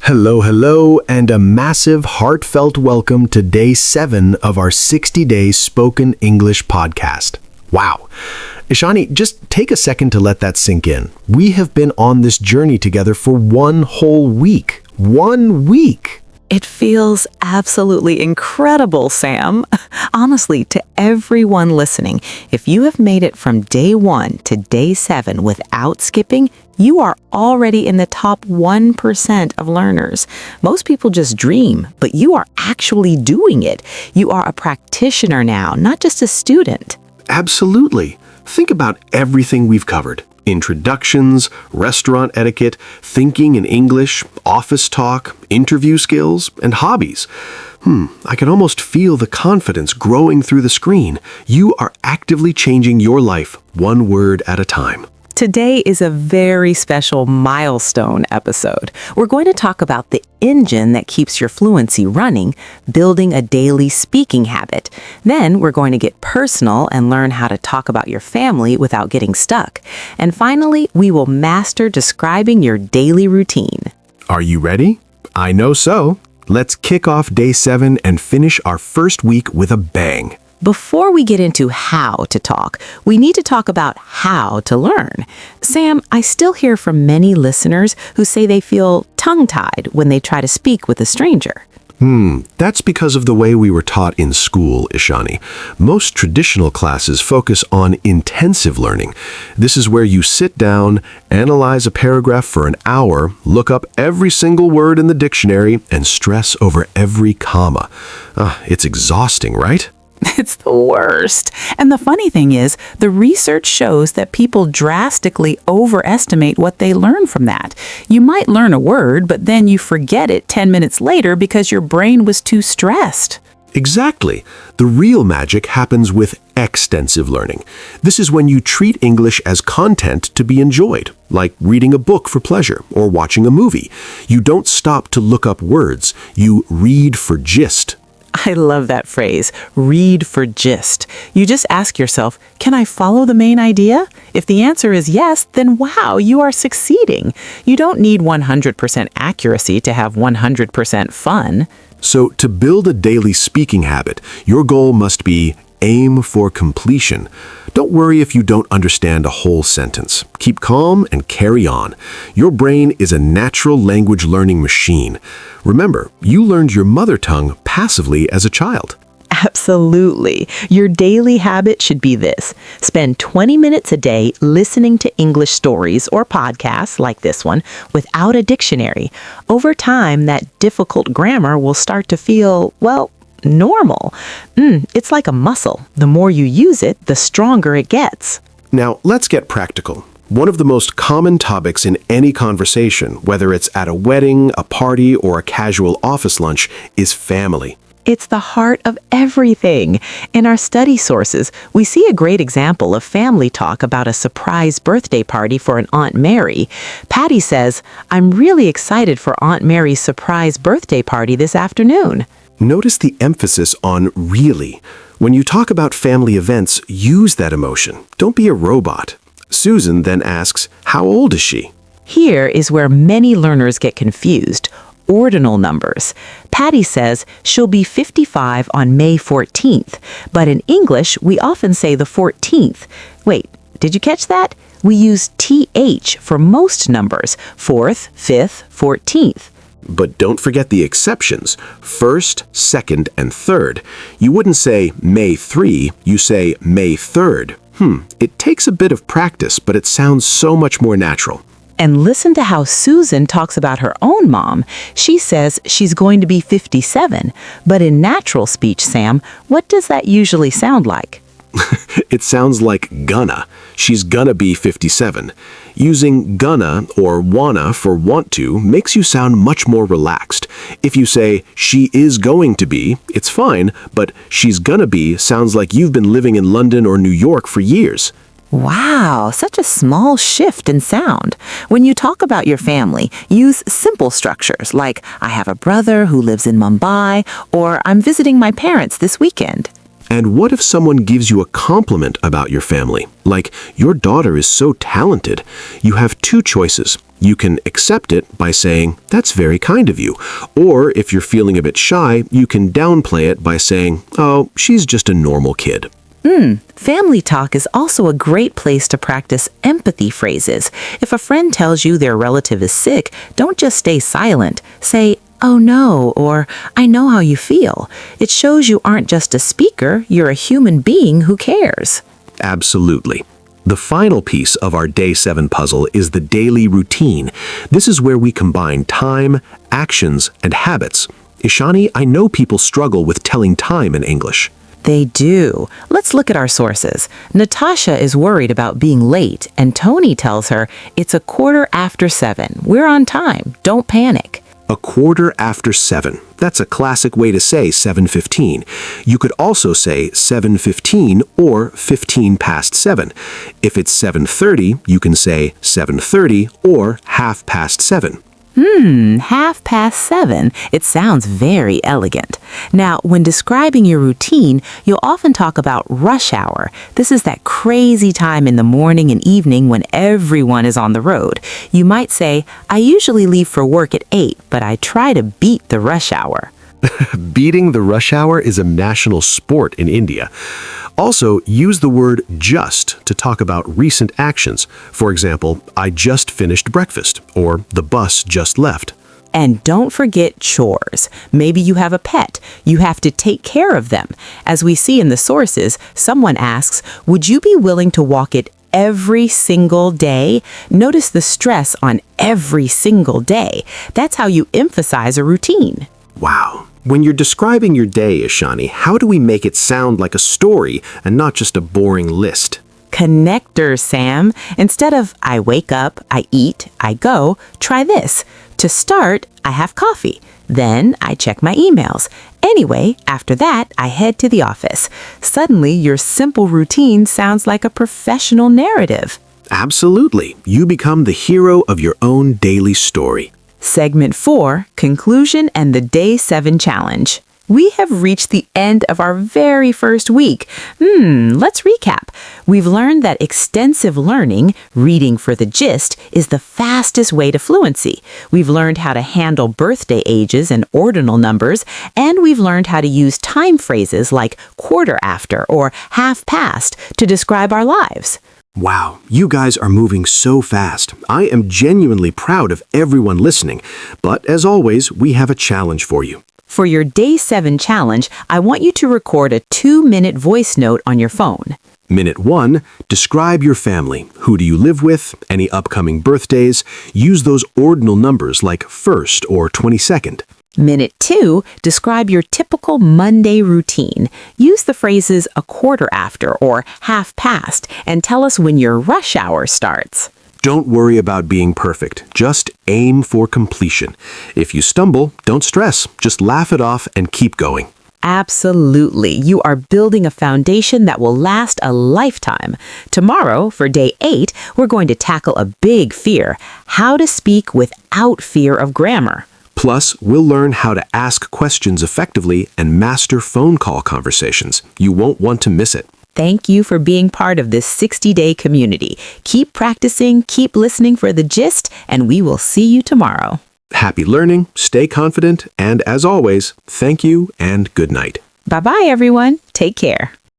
Hello, hello, and a massive heartfelt welcome to day 7 of our 60 Days Spoken English podcast. Wow. Ishani, just take a second to let that sink in. We have been on this journey together for one whole week. 1 week. It feels absolutely incredible, Sam. Honestly, to everyone listening, if you have made it from day 1 to day 7 without skipping, you are already in the top 1% of learners. Most people just dream, but you are actually doing it. You are a practitioner now, not just a student. Absolutely. Think about everything we've covered. Introductions, restaurant etiquette, thinking in English, office talk, interview skills, and hobbies. I can almost feel the confidence growing through the screen. You are actively changing your life one word at a time. Today is a very special milestone episode. We're going to talk about the engine that keeps your fluency running, building a daily speaking habit. Then we're going to get personal and learn how to talk about your family without getting stuck. And finally, we will master describing your daily routine. Are you ready? I know so. Let's kick off day 7 and finish our first week with a bang. Before we get into how to talk, we need to talk about how to learn. Sam, I still hear from many listeners who say they feel tongue-tied when they try to speak with a stranger. That's because of the way we were taught in school, Ishani. Most traditional classes focus on intensive learning. This is where you sit down, analyze a paragraph for an hour, look up every single word in the dictionary, and stress over every comma. It's exhausting, right? It's the worst. And the funny thing is, the research shows that people drastically overestimate what they learn from that. You might learn a word, but then you forget it 10 minutes later because your brain was too stressed. Exactly. The real magic happens with extensive learning. This is when you treat English as content to be enjoyed, like reading a book for pleasure or watching a movie. You don't stop to look up words. You read for gist. I love that phrase, read for gist. You just ask yourself, can I follow the main idea? If the answer is yes, then wow, you are succeeding. You don't need 100% accuracy to have 100% fun. So to build a daily speaking habit, your goal must be aim for completion. Don't worry if you don't understand a whole sentence. Keep calm and carry on. Your brain is a natural language learning machine. Remember, you learned your mother tongue passively as a child. Absolutely. Your daily habit should be this. Spend 20 minutes a day listening to English stories or podcasts like this one without a dictionary. Over time, that difficult grammar will start to feel, well, normal. It's like a muscle. The more you use it, the stronger it gets. Now, let's get practical. One of the most common topics in any conversation, whether it's at a wedding, a party, or a casual office lunch, is family. It's the heart of everything. In our study sources, we see a great example of family talk about a surprise birthday party for an Aunt Mary. Patty says, "I'm really excited for Aunt Mary's surprise birthday party this afternoon." Notice the emphasis on really. When you talk about family events, use that emotion. Don't be a robot. Susan then asks, how old is she? Here is where many learners get confused. Ordinal numbers. Patty says she'll be 55 on May 14th, but in English, we often say the 14th. Wait, did you catch that? We use TH for most numbers, 4th, 5th, 14th. But don't forget the exceptions, 1st, 2nd, and 3rd. You wouldn't say May 3, you say May 3rd. It takes a bit of practice, but it sounds so much more natural. And listen to how Susan talks about her own mom. She says she's going to be 57. But in natural speech, Sam, what does that usually sound like? It sounds like gonna. She's gonna be 57. Using gonna or wanna for want to makes you sound much more relaxed. If you say she is going to be, it's fine, but she's gonna be sounds like you've been living in London or New York for years. Wow, such a small shift in sound. When you talk about your family, use simple structures like I have a brother who lives in Mumbai or I'm visiting my parents this weekend. And what if someone gives you a compliment about your family? Like, your daughter is so talented. You have two choices. You can accept it by saying, "That's very kind of you." Or if you're feeling a bit shy, you can downplay it by saying, "Oh, she's just a normal kid." Family talk is also a great place to practice empathy phrases. If a friend tells you their relative is sick, don't just stay silent. Say, "Oh no," or "I know how you feel." It shows you aren't just a speaker, you're a human being who cares. Absolutely. The final piece of our Day 7 puzzle is the daily routine. This is where we combine time, actions, and habits. Ishani, I know people struggle with telling time in English. They do. Let's look at our sources. Natasha is worried about being late, and Tony tells her, "It's 7:15. We're on time. Don't panic." 7:15. That's a classic way to say 7:15. You could also say 7:15 or 15 past 7. If it's 7:30, you can say 7:30 or 7:30. 7:30. It sounds very elegant. Now, when describing your routine, you'll often talk about rush hour. This is that crazy time in the morning and evening when everyone is on the road. You might say, "I usually leave for work at 8, but I try to beat the rush hour." Beating the rush hour is a national sport in India. Also, use the word just to talk about recent actions. For example, "I just finished breakfast," or "the bus just left." And don't forget chores. Maybe you have a pet. You have to take care of them. As we see in the sources, someone asks, "Would you be willing to walk it every single day?" Notice the stress on every single day. That's how you emphasize a routine. Wow. When you're describing your day, Ishani, how do we make it sound like a story and not just a boring list? Connectors, Sam. Instead of "I wake up, I eat, I go," try this. To start, I have coffee. Then I check my emails. Anyway, after that, I head to the office. Suddenly, your simple routine sounds like a professional narrative. Absolutely. You become the hero of your own daily story. Segment 4, Conclusion and the Day 7 Challenge. We have reached the end of our very first week. Let's recap. We've learned that extensive learning, reading for the gist, is the fastest way to fluency. We've learned how to handle birthday ages and ordinal numbers, and we've learned how to use time phrases like quarter after or half past to describe our lives. Wow, you guys are moving so fast. I am genuinely proud of everyone listening. But as always, we have a challenge for you. For your Day 7 challenge, I want you to record a 2-minute voice note on your phone. Minute 1, describe your family. Who do you live with? Any upcoming birthdays? Use those ordinal numbers like first or 22nd. Minute 2, describe your typical Monday routine. Use the phrases "a quarter after" or "half past" and tell us when your rush hour starts. Don't worry about being perfect. Just aim for completion. If you stumble, don't stress. Just laugh it off and keep going. Absolutely. You are building a foundation that will last a lifetime. Tomorrow, for Day 8, we're going to tackle a big fear: how to speak without fear of grammar. Plus, we'll learn how to ask questions effectively and master phone call conversations. You won't want to miss it. Thank you for being part of this 60-day community. Keep practicing, keep listening for the gist, and we will see you tomorrow. Happy learning, stay confident, and as always, thank you and good night. Bye-bye, everyone. Take care.